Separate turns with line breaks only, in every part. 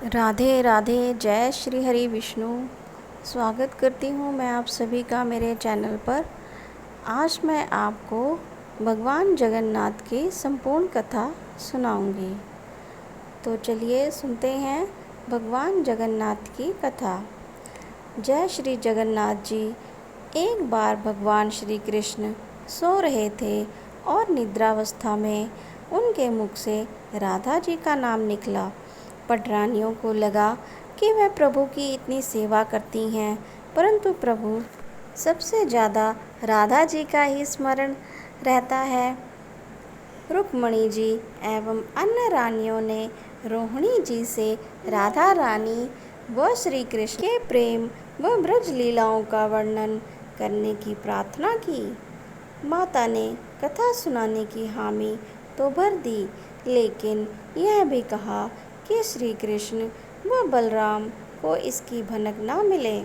राधे राधे। जय श्री हरि विष्णु। स्वागत करती हूँ मैं आप सभी का मेरे चैनल पर। आज मैं आपको भगवान जगन्नाथ की संपूर्ण कथा सुनाऊंगी। तो चलिए सुनते हैं भगवान जगन्नाथ की कथा। जय श्री जगन्नाथ जी। एक बार भगवान श्री कृष्ण सो रहे थे और निद्रावस्था में उनके मुख से राधा जी का नाम निकला। पटरानियों को लगा कि वह प्रभु की इतनी सेवा करती हैं, परंतु प्रभु सबसे ज़्यादा राधा जी का ही स्मरण रहता है। रुक्मणी जी एवं अन्य रानियों ने रोहिणी जी से राधा रानी व श्री कृष्ण के प्रेम व ब्रज लीलाओं का वर्णन करने की प्रार्थना की। माता ने कथा सुनाने की हामी तो भर दी, लेकिन यह भी कहा कि श्री कृष्ण व बलराम को इसकी भनक न मिले।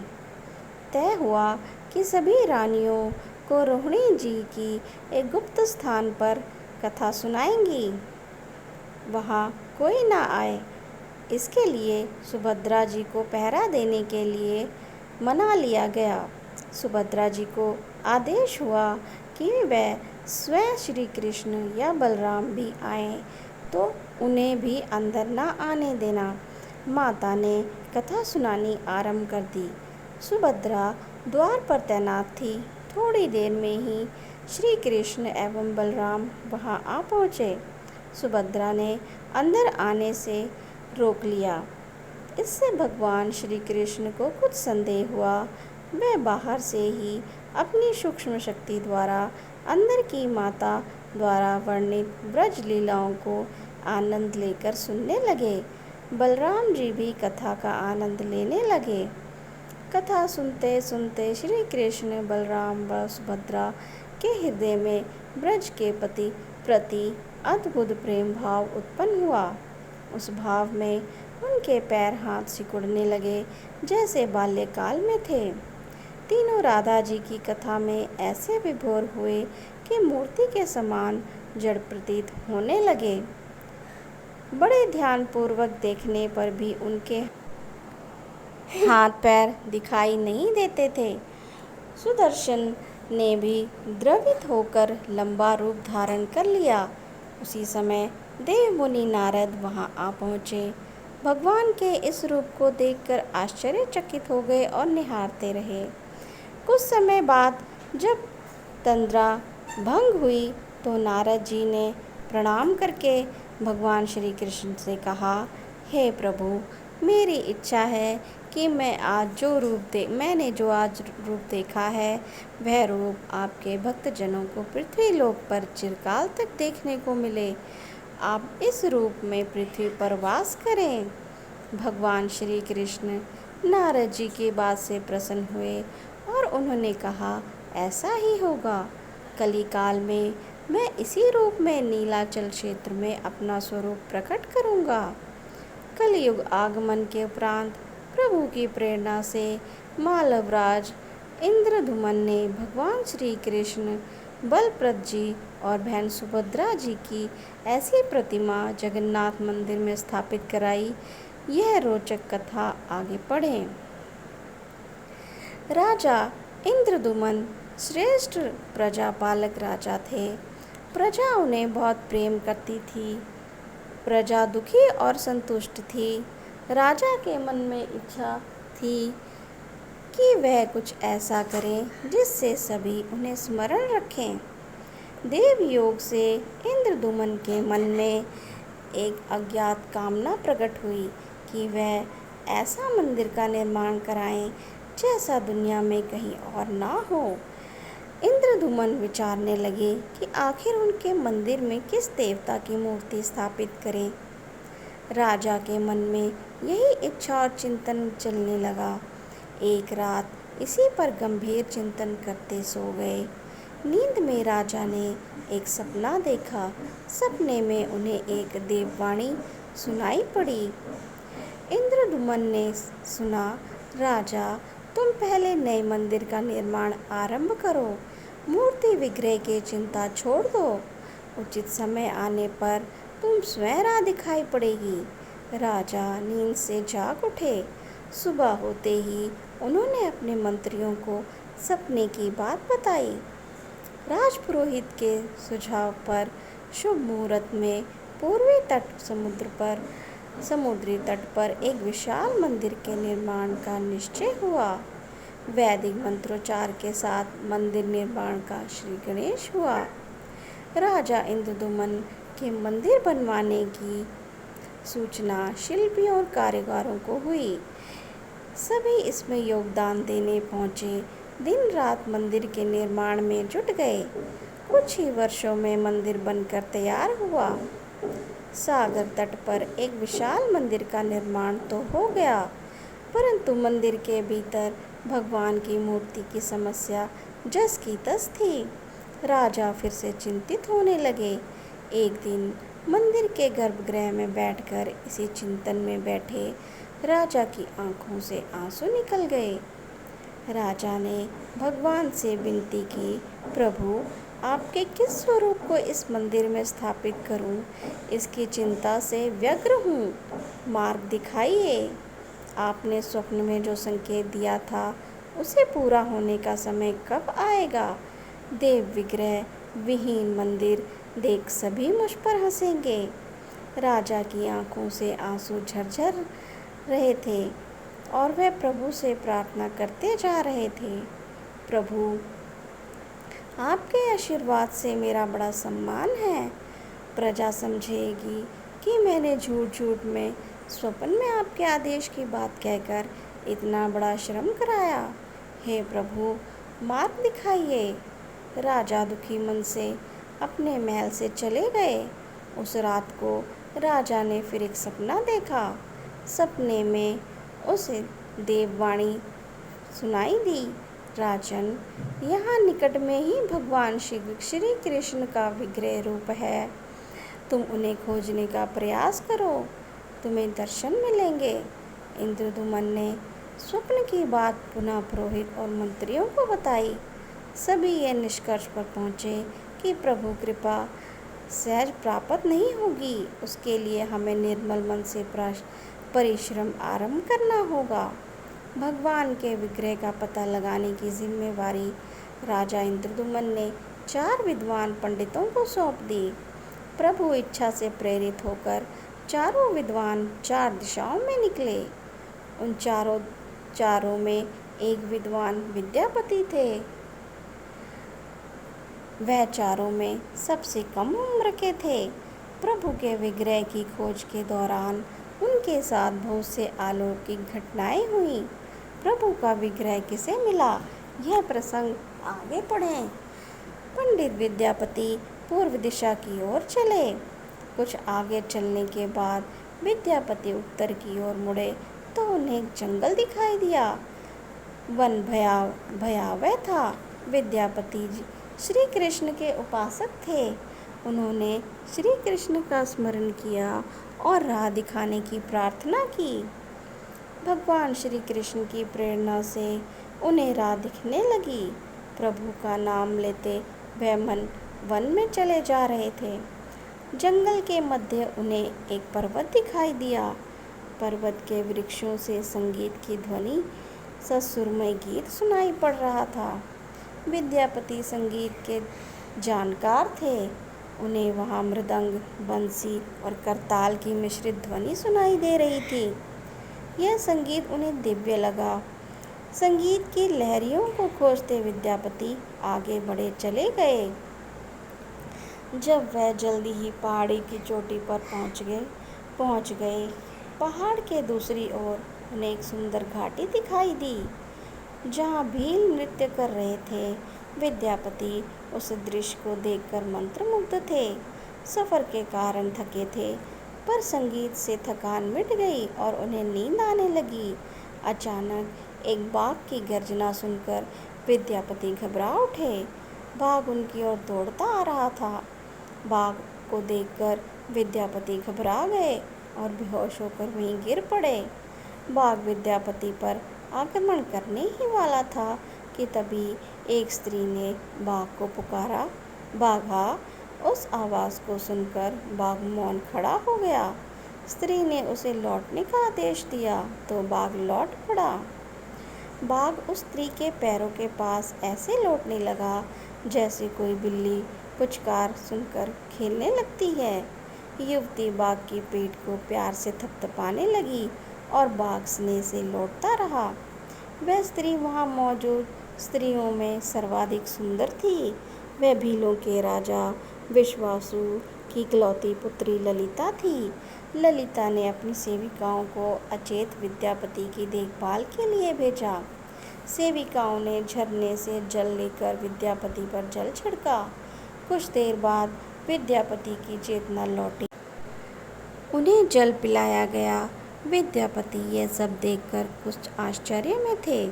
तय हुआ कि सभी रानियों को रोहिणी जी की एक गुप्त स्थान पर कथा सुनाएंगी, वहाँ कोई न आए। इसके लिए सुभद्रा जी को पहरा देने के लिए मना लिया गया। सुभद्रा जी को आदेश हुआ कि वह स्वयं श्री कृष्ण या बलराम भी आए तो उन्हें भी अंदर न आने देना। माता ने कथा सुनानी आरंभ कर दी। सुभद्रा द्वार पर तैनात थी। थोड़ी देर में ही श्री कृष्ण एवं बलराम वहां आ पहुँचे। सुभद्रा ने अंदर आने से रोक लिया। इससे भगवान श्री कृष्ण को कुछ संदेह हुआ। वे बाहर से ही अपनी सूक्ष्म शक्ति द्वारा अंदर की माता द्वारा वर्णित ब्रज लीलाओं को आनंद लेकर सुनने लगे। बलराम जी भी कथा का आनंद लेने लगे। कथा सुनते सुनते श्री कृष्ण बलराम व सुभद्रा के हृदय में ब्रज के प्रति अद्भुत प्रेम भाव उत्पन्न हुआ। उस भाव में उनके पैर हाथ सिकुड़ने लगे जैसे बाल्यकाल में थे। तीनों राधा जी की कथा में ऐसे विभोर हुए कि मूर्ति के समान जड़ प्रतीत होने लगे। बड़े ध्यानपूर्वक देखने पर भी उनके हाथ पैर दिखाई नहीं देते थे। सुदर्शन ने भी द्रवित होकर लंबा रूप धारण कर लिया। उसी समय देव मुनि नारद वहां आ पहुँचे। भगवान के इस रूप को देखकर आश्चर्यचकित हो गए और निहारते रहे। कुछ समय बाद जब तंद्रा भंग हुई तो नारद जी ने प्रणाम करके भगवान श्री कृष्ण से कहा, हे प्रभु, मेरी इच्छा है कि मैंने जो आज रूप देखा है वह रूप आपके भक्तजनों को पृथ्वी लोक पर चिरकाल तक देखने को मिले। आप इस रूप में पृथ्वी पर वास करें। भगवान श्री कृष्ण नारद जी की बात से प्रसन्न हुए और उन्होंने कहा, ऐसा ही होगा। कलिकाल में मैं इसी रूप में नीलाचल क्षेत्र में अपना स्वरूप प्रकट करूंगा। कलयुग आगमन के उपरांत प्रभु की प्रेरणा से मालवराज इंद्रधुमन ने भगवान श्री कृष्ण, बलभद्र जी और बहन सुभद्रा जी की ऐसी प्रतिमा जगन्नाथ मंदिर में स्थापित कराई। यह रोचक कथा आगे पढ़ें। राजा इंद्रदुमन श्रेष्ठ प्रजापालक राजा थे। प्रजा उन्हें बहुत प्रेम करती थी। प्रजा दुखी और संतुष्ट थी। राजा के मन में इच्छा थी कि वह कुछ ऐसा करें जिससे सभी उन्हें स्मरण रखें। देव योग से इंद्रदुमन के मन में एक अज्ञात कामना प्रकट हुई कि वह ऐसा मंदिर का निर्माण कराएं जैसा दुनिया में कहीं और ना हो। इंद्रदुमन विचारने लगे कि आखिर उनके मंदिर में किस देवता की मूर्ति स्थापित करें। राजा के मन में यही इच्छा और चिंतन चलने लगा। एक रात इसी पर गंभीर चिंतन करते सो गए। नींद में राजा ने एक सपना देखा। सपने में उन्हें एक देववाणी सुनाई पड़ी। इंद्रदुमन ने सुना, राजा, तुम पहले नए मंदिर का निर्माण आरंभ करो। मूर्ति विग्रह की चिंता छोड़ दो। उचित समय आने पर तुम स्वयं राह दिखाई पड़ेगी। राजा नींद से जाग उठे। सुबह होते ही उन्होंने अपने मंत्रियों को सपने की बात बताई। राजपुरोहित के सुझाव पर शुभ मुहूर्त में पूर्वी समुद्री तट पर एक विशाल मंदिर के निर्माण का निश्चय हुआ। वैदिक मंत्रोच्चार के साथ मंदिर निर्माण का श्री गणेश हुआ। राजा इंद्रदुमन के मंदिर बनवाने की सूचना शिल्पियों और कारीगरों को हुई। सभी इसमें योगदान देने पहुंचे। दिन रात मंदिर के निर्माण में जुट गए। कुछ ही वर्षों में मंदिर बनकर तैयार हुआ। सागर तट पर एक विशाल मंदिर का निर्माण तो हो गया, परंतु मंदिर के भीतर भगवान की मूर्ति की समस्या जस की तस थी। राजा फिर से चिंतित होने लगे। एक दिन मंदिर के गर्भगृह में बैठकर इसी चिंतन में बैठे राजा की आंखों से आंसू निकल गए। राजा ने भगवान से विनती की, प्रभु, आपके किस स्वरूप को इस मंदिर में स्थापित करूं? इसकी चिंता से व्यग्र हूँ। मार्ग दिखाइए। आपने स्वप्न में जो संकेत दिया था उसे पूरा होने का समय कब आएगा? देव विग्रह विहीन मंदिर देख सभी मुझ पर हंसेंगे। राजा की आंखों से आंसू झरझर रहे थे और वह प्रभु से प्रार्थना करते जा रहे थे, प्रभु, आपके आशीर्वाद से मेरा बड़ा सम्मान है। प्रजा समझेगी कि मैंने झूठ झूठ में स्वप्न में आपके आदेश की बात कहकर इतना बड़ा श्रम कराया। हे प्रभु, मार्ग दिखाइए। राजा दुखी मन से अपने महल से चले गए। उस रात को राजा ने फिर एक सपना देखा। सपने में उसे देववाणी सुनाई दी, राजन, यहाँ निकट में ही भगवान श्री कृष्ण का विग्रह रूप है। तुम उन्हें खोजने का प्रयास करो, तुम्हें दर्शन मिलेंगे। इंद्रदुमन ने स्वप्न की बात पुनः पुरोहित और मंत्रियों को बताई। सभी ये निष्कर्ष पर पहुँचे कि प्रभु कृपा सहज प्राप्त नहीं होगी। उसके लिए हमें निर्मल मन से परिश्रम आरंभ करना होगा। भगवान के विग्रह का पता लगाने की जिम्मेवारी राजा इंद्रदुमन ने 4 विद्वान पंडितों को सौंप दी। प्रभु इच्छा से प्रेरित होकर चारों विद्वान 4 दिशाओं में निकले। उन चारों में एक विद्वान विद्यापति थे। वह चारों में सबसे कम उम्र के थे। प्रभु के विग्रह की खोज के दौरान उनके साथ बहुत से अलौकिक घटनाएं हुई। प्रभु का विग्रह किसे मिला, यह प्रसंग आगे पढ़ें। पंडित विद्यापति पूर्व दिशा की ओर चले। कुछ आगे चलने के बाद विद्यापति उत्तर की ओर मुड़े तो उन्हें एक जंगल दिखाई दिया। वन भयावह था। विद्यापति जी श्री कृष्ण के उपासक थे। उन्होंने श्री कृष्ण का स्मरण किया और राह दिखाने की प्रार्थना की। भगवान श्री कृष्ण की प्रेरणा से उन्हें राह दिखने लगी। प्रभु का नाम लेते वह वन में चले जा रहे थे। जंगल के मध्य उन्हें एक पर्वत दिखाई दिया। पर्वत के वृक्षों से संगीत की ध्वनि ससुरमय गीत सुनाई पड़ रहा था। विद्यापति संगीत के जानकार थे। उन्हें वहाँ मृदंग, बंसी और करताल की मिश्रित ध्वनि सुनाई दे रही थी। यह संगीत उन्हें दिव्य लगा। संगीत की लहरियों को खोजते विद्यापति आगे बढ़े चले गए। जब वह जल्दी ही पहाड़ी की चोटी पर पहुंच गए, पहाड़ के दूसरी ओर उन्हें एक सुंदर घाटी दिखाई दी जहां भील नृत्य कर रहे थे। विद्यापति उस दृश्य को देखकर मंत्रमुग्ध थे। सफ़र के कारण थके थे, पर संगीत से थकान मिट गई और उन्हें नींद आने लगी। अचानक एक बाघ की गर्जना सुनकर विद्यापति घबरा उठे। बाघ उनकी ओर दौड़ता आ रहा था। बाघ को देखकर विद्यापति घबरा गए और बेहोश होकर वहीं गिर पड़े। बाघ विद्यापति पर आक्रमण करने ही वाला था कि तभी एक स्त्री ने बाघ को पुकारा, बाघा। उस आवाज़ को सुनकर बाघ मौन खड़ा हो गया। स्त्री ने उसे लौटने का आदेश दिया तो बाघ लौट पड़ा। बाघ उस स्त्री के पैरों के पास ऐसे लौटने लगा जैसे कोई बिल्ली पुचकार सुनकर खेलने लगती है। युवती बाघ की पीठ को प्यार से थपथपाने लगी और बाघ स्नेह से लौटता रहा। वह स्त्री वहाँ मौजूद स्त्रियों में सर्वाधिक सुंदर थी। वह भीलों के राजा विश्वासु की इकलौती पुत्री ललिता थी। ललिता ने अपनी सेविकाओं को अचेत विद्यापति की देखभाल के लिए भेजा। सेविकाओं ने झरने से जल लेकर विद्यापति पर जल छिड़का। कुछ देर बाद विद्यापति की चेतना लौटी। उन्हें जल पिलाया गया। विद्यापति यह सब देखकर कुछ आश्चर्य में थे।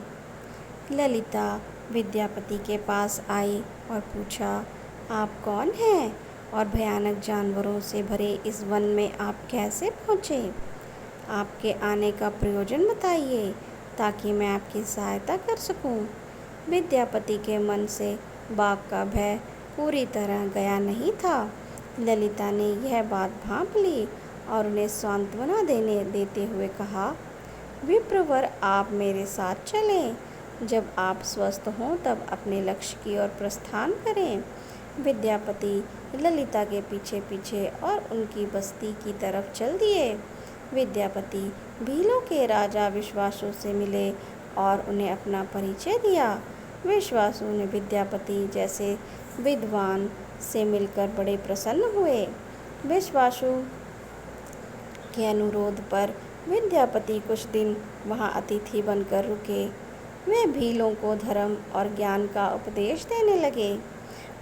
ललिता विद्यापति के पास आई और पूछा, आप कौन हैं और भयानक जानवरों से भरे इस वन में आप कैसे पहुँचे? आपके आने का प्रयोजन बताइए ताकि मैं आपकी सहायता कर सकूं। विद्यापति के मन से बाघ का भय पूरी तरह गया नहीं था। ललिता ने यह बात भांप ली और उन्हें सांत्वना देते हुए कहा, विप्रवर, आप मेरे साथ चलें। जब आप स्वस्थ हों तब अपने लक्ष्य की ओर प्रस्थान करें। विद्यापति ललिता के पीछे पीछे और उनकी बस्ती की तरफ चल दिए। विद्यापति भीलों के राजा विश्वासु से मिले और उन्हें अपना परिचय दिया। विश्वासु ने विद्यापति जैसे विद्वान से मिलकर बड़े प्रसन्न हुए। विश्वासु के अनुरोध पर विद्यापति कुछ दिन वहां अतिथि बनकर रुके। वे भीलों को धर्म और ज्ञान का उपदेश देने लगे।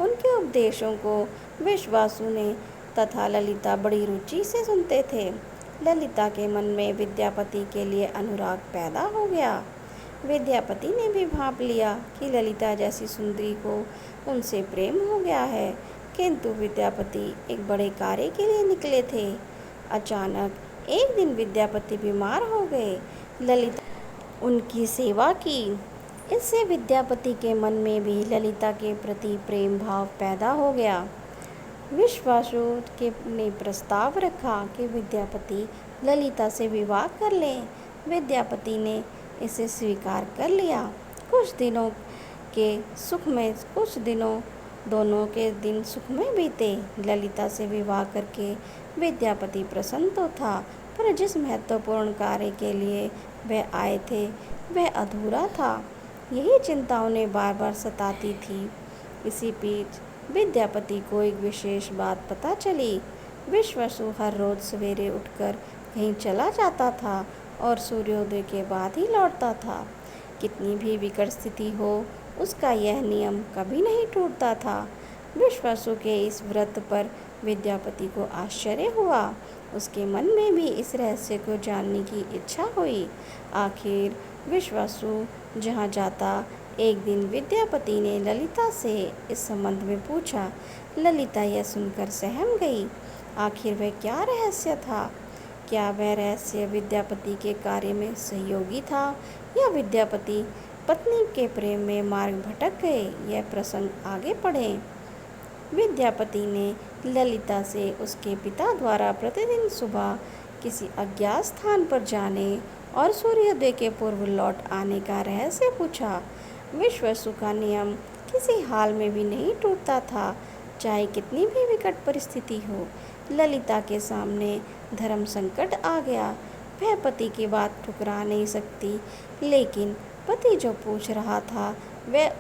उनके उपदेशों को विश्वासु ने तथा ललिता बड़ी रुचि से सुनते थे। ललिता के मन में विद्यापति के लिए अनुराग पैदा हो गया। विद्यापति ने भी भांप लिया कि ललिता जैसी सुंदरी को उनसे प्रेम हो गया है, किंतु विद्यापति एक बड़े कार्य के लिए निकले थे। अचानक एक दिन विद्यापति बीमार हो गए। ललिता उनकी सेवा की। इससे विद्यापति के मन में भी ललिता के प्रति प्रेम भाव पैदा हो गया। विश्वासु ने प्रस्ताव रखा कि विद्यापति ललिता से विवाह कर लें। विद्यापति ने इसे स्वीकार कर लिया। कुछ दिनों दोनों के दिन सुख में बीते। ललिता से विवाह करके विद्यापति प्रसन्न तो था, पर जिस महत्वपूर्ण कार्य के लिए वह आए थे वह अधूरा था। यही चिंता उन्हें बार बार सताती थी। इसी बीच विद्यापति को एक विशेष बात पता चली। विश्वासु हर रोज सवेरे उठकर कहीं चला जाता था और सूर्योदय के बाद ही लौटता था। कितनी भी विकट स्थिति हो, उसका यह नियम कभी नहीं टूटता था। विश्वासु के इस व्रत पर विद्यापति को आश्चर्य हुआ। उसके मन में भी इस रहस्य को जानने की इच्छा हुई। आखिर विश्वासु जहाँ जाता, एक दिन विद्यापति ने ललिता से इस संबंध में पूछा। ललिता यह सुनकर सहम गई। आखिर वह क्या रहस्य था? क्या वह रहस्य विद्यापति के कार्य में सहयोगी था या विद्यापति पत्नी के प्रेम में मार्ग भटक गए? यह प्रसंग आगे पढ़ें। विद्यापति ने ललिता से उसके पिता द्वारा प्रतिदिन सुबह किसी अज्ञात स्थान पर जाने और सूर्योदय के पूर्व लौट आने का रहस्य पूछा। विश्वासु का नियम किसी हाल में भी नहीं टूटता था, चाहे कितनी भी विकट परिस्थिति हो। ललिता के सामने धर्म संकट आ गया। वह पति की बात ठुकरा नहीं सकती, लेकिन पति जो पूछ रहा था वह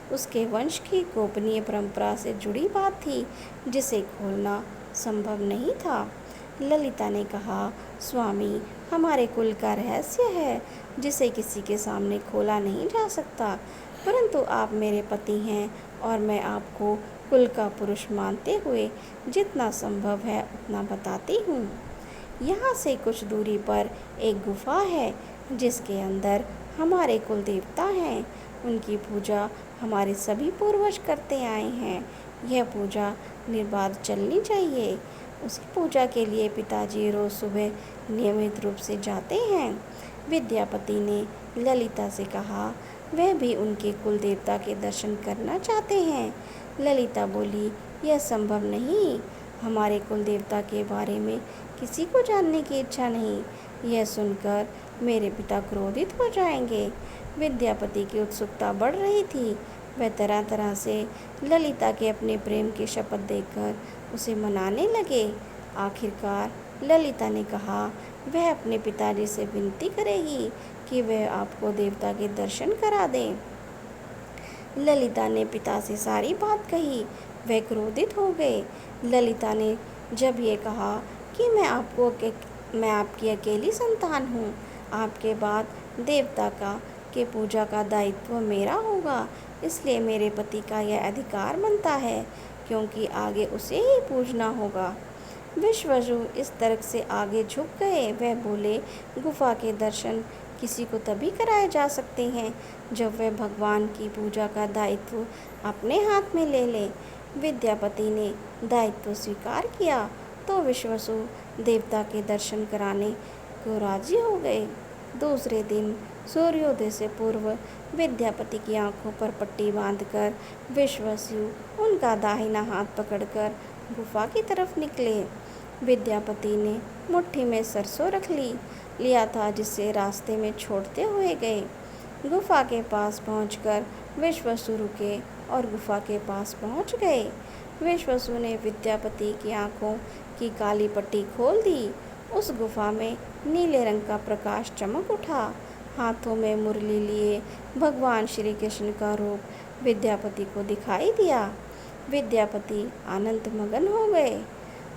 उसके वंश की गोपनीय परंपरा से जुड़ी बात थी, जिसे खोलना संभव नहीं था। ललिता ने कहा, स्वामी, हमारे कुल का रहस्य है जिसे किसी के सामने खोला नहीं जा सकता, परंतु आप मेरे पति हैं और मैं आपको कुल का पुरुष मानते हुए जितना संभव है उतना बताती हूँ। यहाँ से कुछ दूरी पर एक गुफा है जिसके अंदर हमारे कुल देवता हैं। उनकी पूजा हमारे सभी पूर्वज करते आए हैं। यह पूजा निर्बाध चलनी चाहिए। उसकी पूजा के लिए पिताजी रोज सुबह नियमित रूप से जाते हैं। विद्यापति ने ललिता से कहा, वह भी उनके कुल देवता के दर्शन करना चाहते हैं। ललिता बोली, यह संभव नहीं। हमारे कुल देवता के बारे में किसी को जानने की इच्छा नहीं। यह सुनकर मेरे पिता क्रोधित हो जाएंगे। विद्यापति की उत्सुकता बढ़ रही थी। वह तरह तरह से ललिता के अपने प्रेम की शपथ देकर उसे मनाने लगे। आखिरकार ललिता ने कहा वह अपने पिताजी से विनती करेगी कि वह आपको देवता के दर्शन करा दें। ललिता ने पिता से सारी बात कही। वह क्रोधित हो गए। ललिता ने जब ये कहा कि मैं आपकी अकेली संतान हूँ, आपके बाद देवता के पूजा का दायित्व मेरा होगा, इसलिए मेरे पति का यह अधिकार बनता है, क्योंकि आगे उसे ही पूजना होगा। विश्ववसु इस तर्क से आगे झुक गए। वह बोले, गुफा के दर्शन किसी को तभी कराए जा सकते हैं जब वह भगवान की पूजा का दायित्व अपने हाथ में ले ले। विद्यापति ने दायित्व स्वीकार किया तो विश्ववसु देवता के दर्शन कराने को राजी हो गए। दूसरे दिन सूर्योदय से पूर्व विद्यापति की आंखों पर पट्टी बांधकर विश्ववसु उनका दाहिना हाथ पकड़कर गुफा की तरफ निकले। विद्यापति ने मुट्ठी में सरसों रख लिया था, जिसे रास्ते में छोड़ते हुए गए। गुफा के पास पहुंचकर विश्ववसु रुके और गुफा के पास पहुंच गए। विश्ववसु ने विद्यापति की आंखों की काली पट्टी खोल दी। उस गुफा में नीले रंग का प्रकाश चमक उठा। हाथों में मुरली लिए भगवान श्री कृष्ण का रूप विद्यापति को दिखाई दिया। विद्यापति आनंद मगन हो गए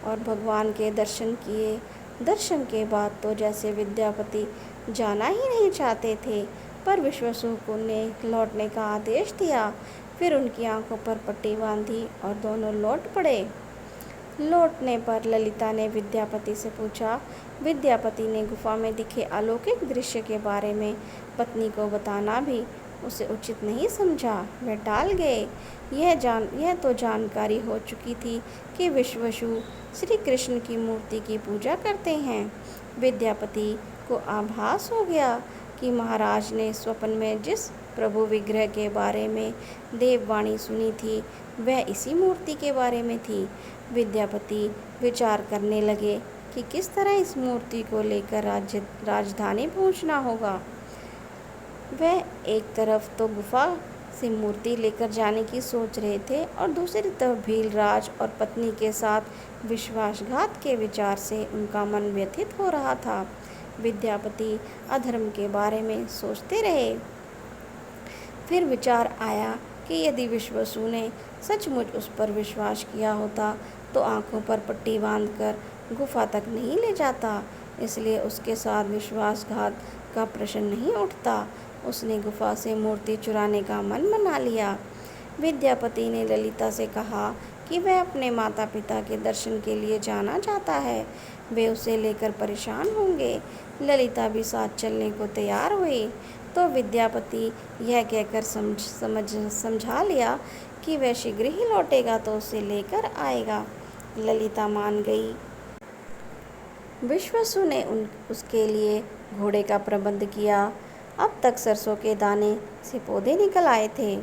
और भगवान के दर्शन किए। दर्शन के बाद तो जैसे विद्यापति जाना ही नहीं चाहते थे, पर विश्ववसु ने लौटने का आदेश दिया। फिर उनकी आंखों पर पट्टी बांधी और दोनों लौट पड़े। लौटने पर ललिता ने विद्यापति से पूछा। विद्यापति ने गुफा में दिखे अलौकिक दृश्य के बारे में पत्नी को बताना भी उसे उचित नहीं समझा। वे टाल गए। यह तो जानकारी हो चुकी थी कि विश्ववसु श्री कृष्ण की मूर्ति की पूजा करते हैं। विद्यापति को आभास हो गया कि महाराज ने स्वप्न में जिस प्रभु विग्रह के बारे में देववाणी सुनी थी वह इसी मूर्ति के बारे में थी। विद्यापति विचार करने लगे कि किस तरह इस मूर्ति को लेकर राजधानी पहुंचना होगा। वह एक तरफ तो गुफा से मूर्ति लेकर जाने की सोच रहे थे और दूसरी तरफ भीलराज और पत्नी के साथ विश्वासघात के विचार से उनका मन व्यथित हो रहा था। विद्यापति अधर्म के बारे में सोचते रहे। फिर विचार आया कि यदि विश्ववसु ने सचमुच उस पर विश्वास किया होता तो आंखों पर पट्टी बांधकर गुफा तक नहीं ले जाता, इसलिए उसके साथ विश्वासघात का प्रश्न नहीं उठता। उसने गुफा से मूर्ति चुराने का मन बना लिया। विद्यापति ने ललिता से कहा कि वह अपने माता पिता के दर्शन के लिए जाना चाहता है, वे उसे लेकर परेशान होंगे। ललिता भी साथ चलने को तैयार हुई तो विद्यापति यह कहकर समझा लिया कि वह शीघ्र ही लौटेगा तो उसे लेकर आएगा। ललिता मान गई। विश्ववसु ने उसके लिए घोड़े का प्रबंध किया। अब तक सरसों के दाने से पौधे निकल आए थे।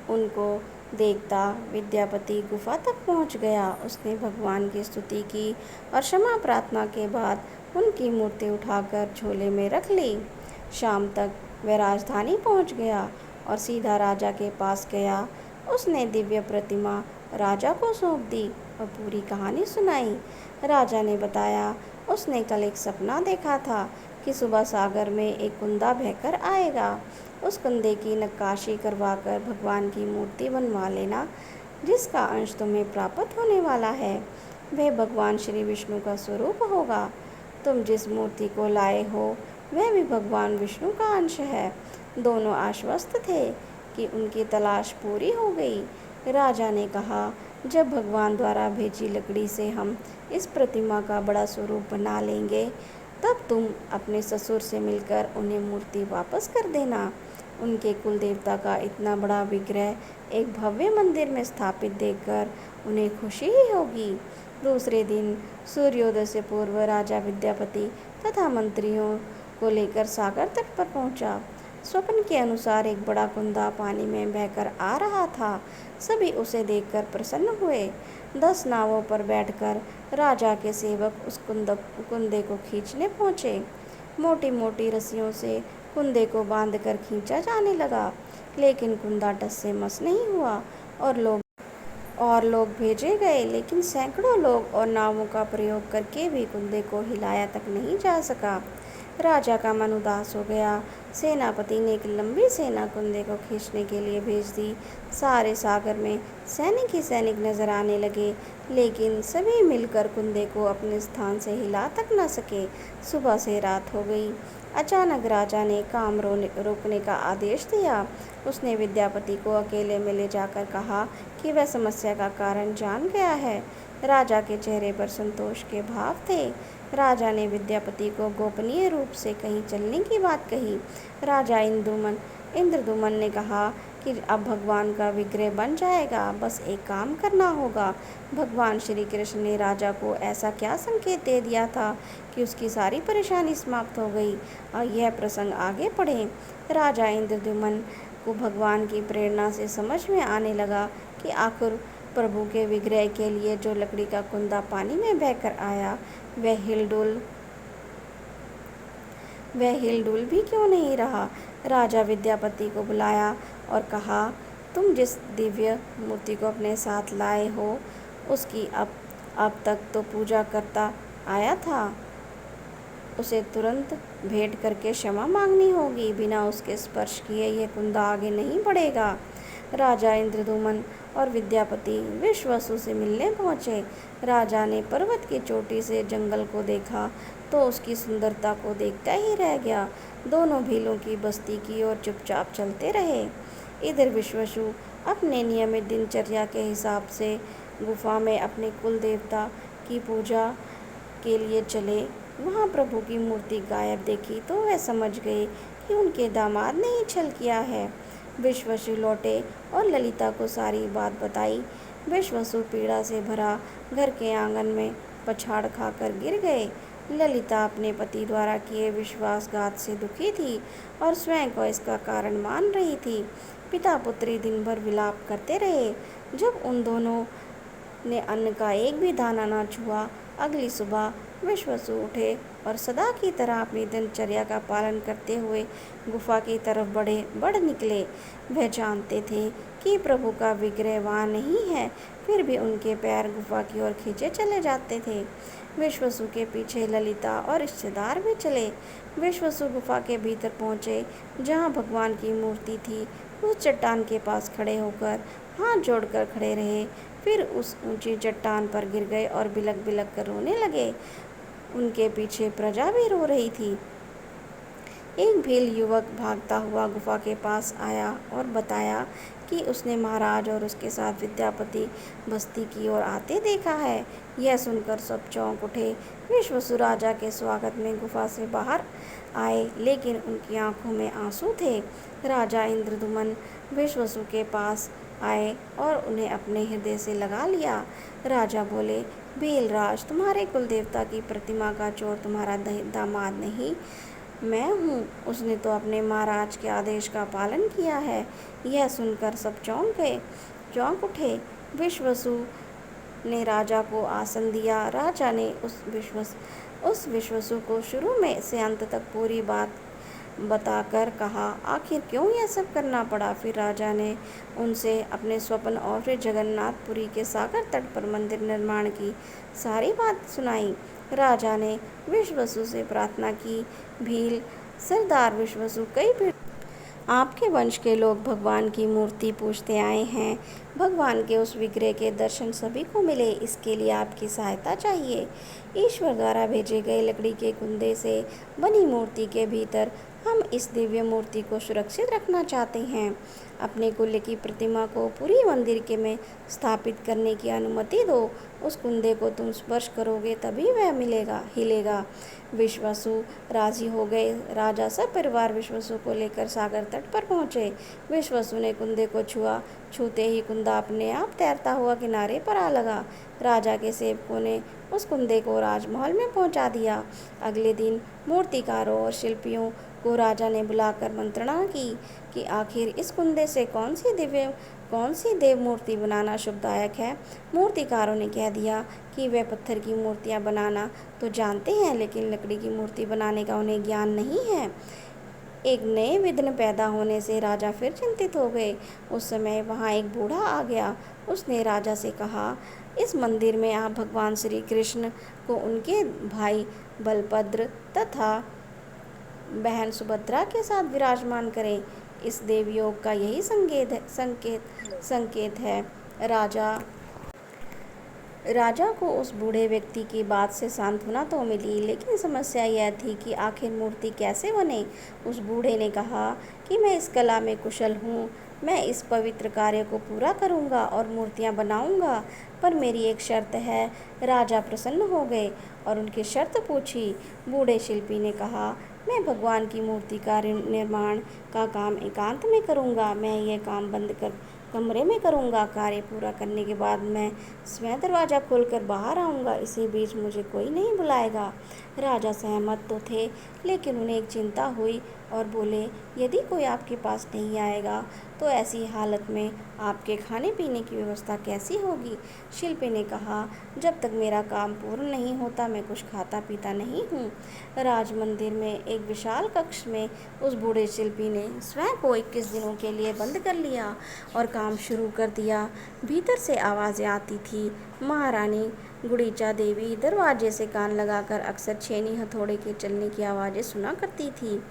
उनको देखता विद्यापति गुफा तक पहुंच गया। उसने भगवान की स्तुति की और क्षमा प्रार्थना के बाद उनकी मूर्ति उठाकर झोले में रख ली। शाम तक वह राजधानी पहुंच गया और सीधा राजा के पास गया। उसने दिव्य प्रतिमा राजा को सौंप दी और पूरी कहानी सुनाई। राजा ने बताया उसने कल एक सपना देखा था कि सुबह सागर में एक कुंदा बहकर आएगा। उस कुंदे की नक्काशी करवाकर भगवान की मूर्ति बनवा लेना, जिसका अंश तुम्हें प्राप्त होने वाला है वह भगवान श्री विष्णु का स्वरूप होगा। तुम जिस मूर्ति को लाए हो वह भी भगवान विष्णु का अंश है। दोनों आश्वस्त थे कि उनकी तलाश पूरी हो गई। राजा ने कहा, जब भगवान द्वारा भेजी लकड़ी से हम इस प्रतिमा का बड़ा स्वरूप बना लेंगे तब तुम अपने ससुर से मिलकर उन्हें मूर्ति वापस कर देना। उनके कुल देवता का इतना बड़ा विग्रह एक भव्य मंदिर में स्थापित देखकर उन्हें खुशी ही होगी। दूसरे दिन सूर्योदय से पूर्व राजा विद्यापति तथा मंत्रियों को लेकर सागर तट पर पहुंचा। स्वप्न के अनुसार एक बड़ा कुंदा पानी में बहकर आ रहा था। सभी उसे देखकर प्रसन्न हुए। 10 नावों पर बैठकर राजा के सेवक उस कुंदे को खींचने पहुंचे। मोटी मोटी रस्सियों से कुंदे को बांधकर खींचा जाने लगा, लेकिन कुंदा टस से मस नहीं हुआ और लोग भेजे गए, लेकिन सैकड़ों लोग और नावों का प्रयोग करके भी कुंदे को हिलाया तक नहीं जा सका। राजा का मन उदास हो गया। सेनापति ने एक लंबी सेना कुंदे को खींचने के लिए भेज दी। सारे सागर में सैनिक ही सैनिक नजर आने लगे, लेकिन सभी मिलकर कुंदे को अपने स्थान से हिला तक न सके। सुबह से रात हो गई। अचानक राजा ने काम रोकने का आदेश दिया। उसने विद्यापति को अकेले में ले जाकर कहा कि वह समस्या का कारण जान गया है। राजा के चेहरे पर संतोष के भाव थे। राजा ने विद्यापति को गोपनीय रूप से कहीं चलने की बात कही। राजा इंद्रदुमन ने कहा कि अब भगवान का विग्रह बन जाएगा, बस एक काम करना होगा। भगवान श्री कृष्ण ने राजा को ऐसा क्या संकेत दे दिया था कि उसकी सारी परेशानी समाप्त हो गई। और यह प्रसंग आगे पढ़ें। राजा इंद्रदुमन को भगवान की प्रेरणा से समझ में आने लगा कि आखिर प्रभु के विग्रह के लिए जो लकड़ी का कुंदा पानी में बहकर आया, वह हिलडुल भी क्यों नहीं रहा। राजा विद्यापति को बुलाया और कहा, तुम जिस दिव्य मूर्ति को अपने साथ लाए हो, उसकी अब तक तो पूजा करता आया था। उसे तुरंत भेंट करके क्षमा मांगनी होगी। बिना उसके स्पर्श किए यह कुंदा आगे नहीं बढ़ेगा। राजा इंद्रदुमन और विद्यापति विश्वासु से मिलने पहुँचे। राजा ने पर्वत की चोटी से जंगल को देखा तो उसकी सुंदरता को देखता ही रह गया। दोनों भीलों की बस्ती की ओर चुपचाप चलते रहे। इधर विश्वासु अपने नियमित दिनचर्या के हिसाब से गुफा में अपने कुल देवता की पूजा के लिए चले। वहाँ प्रभु की मूर्ति गायब देखी तो वह समझ गए कि उनके दामाद ने ही छल किया है। विश्वासु लौटे और ललिता को सारी बात बताई। विश्वासु पीड़ा से भरा घर के आंगन में पछाड़ खाकर गिर गए। ललिता अपने पति द्वारा किए विश्वासघात से दुखी थी और स्वयं को इसका कारण मान रही थी। पिता पुत्री दिन भर विलाप करते रहे। जब उन दोनों ने अन्न का एक भी दाना न छुआ, अगली सुबह विश्वासु उठे और सदा की तरह अपनी दिनचर्या का पालन करते हुए गुफा की तरफ बढ़ निकले। वह जानते थे कि प्रभु का विग्रह वहाँ नहीं है, फिर भी उनके पैर गुफा की ओर खींचे चले जाते थे। विश्वासु के पीछे ललिता और रिश्तेदार भी चले। विश्वासु गुफा के भीतर पहुँचे, जहाँ भगवान की मूर्ति थी। उस चट्टान के पास खड़े होकर हाथ जोड़कर खड़े रहे, फिर उस ऊंची चट्टान पर गिर गए और बिलक बिलक कर रोने लगे। उनके पीछे प्रजा भी रो रही थी। एक भील युवक भागता हुआ गुफा के पास आया और बताया कि उसने महाराज और उसके साथ विद्यापति बस्ती की ओर आते देखा है। यह सुनकर सब चौंक उठे। विश्वासु राजा के स्वागत में गुफा से बाहर आए, लेकिन उनकी आंखों में आंसू थे। राजा इंद्रदुमन विश्वासु के पास आए और उन्हें अपने हृदय से लगा लिया। राजा बोले, भीलराज, तुम्हारे कुल देवता की प्रतिमा का चोर तुम्हारा दामाद नहीं, मैं हूँ। उसने तो अपने महाराज के आदेश का पालन किया है। यह सुनकर सब चौंक उठे। विश्वासु ने राजा को आसन दिया। राजा ने उस विश्वासु को शुरू में से अंत तक पूरी बात बताकर कहा, आखिर क्यों यह सब करना पड़ा। फिर राजा ने उनसे अपने स्वप्न और फिर जगन्नाथपुरी के सागर तट पर मंदिर निर्माण की सारी बात सुनाई। राजा ने विश्वासु से प्रार्थना की, भील सरदार विश्वासु, कई पीढ़ी आपके वंश के लोग भगवान की मूर्ति पूजते आए हैं। भगवान के उस विग्रह के दर्शन सभी को मिले, इसके लिए आपकी सहायता चाहिए। ईश्वर द्वारा भेजे गए लकड़ी के कुंदे से बनी मूर्ति के भीतर हम इस दिव्य मूर्ति को सुरक्षित रखना चाहते हैं। अपने कुल्य की प्रतिमा को पूरी मंदिर के में स्थापित करने की अनुमति दो। उस कुंदे को तुम स्पर्श करोगे तभी वह हिलेगा। विश्वासु राजी हो गए। राजा सब परिवार विश्वासु को लेकर सागर तट पर पहुँचे। विश्वासु ने कुंदे को छुआ। छूते ही कुंदा अपने आप तैरता हुआ किनारे पर आ लगा। राजा के सेवकों ने उस कुंदे को राजमहल में पहुंचा दिया। अगले दिन मूर्तिकारों और शिल्पियों को राजा ने बुलाकर मंत्रणा की कि आखिर इस कुंदे से कौन सी देव मूर्ति बनाना शुभदायक है। मूर्तिकारों ने कह दिया कि वे पत्थर की मूर्तियां बनाना तो जानते हैं, लेकिन लकड़ी की मूर्ति बनाने का उन्हें ज्ञान नहीं है। एक नए विघ्न पैदा होने से राजा फिर चिंतित हो गए। उस समय वहाँ एक बूढ़ा आ गया। उसने राजा से कहा, इस मंदिर में आप भगवान श्री कृष्ण को उनके भाई बलभद्र तथा बहन सुभद्रा के साथ विराजमान करें। इस देवयोग का यही संकेत है। राजा को उस बूढ़े व्यक्ति की बात से सांत्वना तो मिली, लेकिन समस्या यह थी कि आखिर मूर्ति कैसे बने। उस बूढ़े ने कहा कि मैं इस कला में कुशल हूँ, मैं इस पवित्र कार्य को पूरा करूँगा और मूर्तियाँ बनाऊँगा, पर मेरी एक शर्त है। राजा प्रसन्न हो गए और उनकी शर्त पूछी। बूढ़े शिल्पी ने कहा, मैं भगवान की मूर्ति का निर्माण का काम एकांत में करूँगा। मैं यह काम बंद कर कमरे में करूँगा। कार्य पूरा करने के बाद मैं स्वयं दरवाज़ा खोलकर बाहर आऊँगा। इसी बीच मुझे कोई नहीं बुलाएगा। राजा सहमत तो थे, लेकिन उन्हें एक चिंता हुई और बोले, यदि कोई आपके पास नहीं आएगा तो ऐसी हालत में आपके खाने पीने की व्यवस्था कैसी होगी। शिल्पी ने कहा, जब तक मेरा काम पूर्ण नहीं होता मैं कुछ खाता पीता नहीं हूँ। राज मंदिर में एक विशाल कक्ष में उस बूढ़े शिल्पी ने स्वयं को 21 दिनों के लिए बंद कर लिया और काम शुरू कर दिया। भीतर से आवाज़ें आती थी। महारानी गुड़ीचा देवी दरवाजे से कान लगाकर अक्सर छेनी हथौड़े के चलने की आवाज़ें सुना करती थी।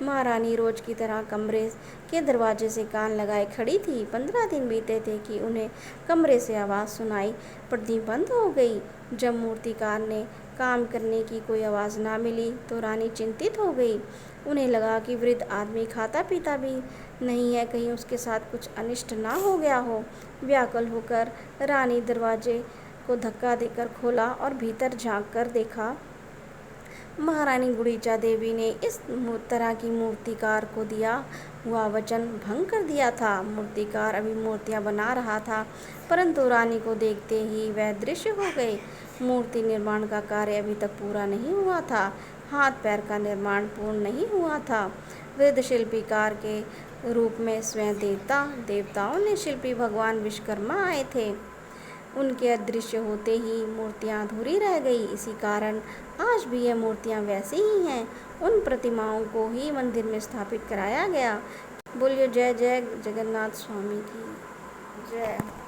महारानी रोज की तरह कमरे के दरवाजे से कान लगाए खड़ी थी। 15 दिन बीते थे कि उन्हें कमरे से आवाज़ सुनाई पड़नी बंद हो गई। जब मूर्तिकार ने काम करने की कोई आवाज़ ना मिली तो रानी चिंतित हो गई। उन्हें लगा कि वृद्ध आदमी खाता पीता भी नहीं है, कहीं उसके साथ कुछ अनिष्ट ना हो गया हो। व्याकुल होकर रानी दरवाजे को धक्का देकर खोला और भीतर झांक कर देखा। महारानी गुड़ीचा देवी ने इस तरह की मूर्तिकार को दिया हुआ वचन भंग कर दिया था। मूर्तिकार अभी मूर्तियां बना रहा था, परंतु रानी को देखते ही वह दृश्य हो गए। मूर्ति निर्माण का कार्य अभी तक पूरा नहीं हुआ था। हाथ पैर का निर्माण पूर्ण नहीं हुआ था। वृद्ध शिल्पीकार के रूप में स्वयं देवताओं ने शिल्पी भगवान विश्वकर्मा आए थे। उनके अदृश्य होते ही मूर्तियां अधूरी रह गई। इसी कारण आज भी ये मूर्तियां वैसी ही हैं। उन प्रतिमाओं को ही मंदिर में स्थापित कराया गया। बोलिए जय जय जगन्नाथ स्वामी की जय।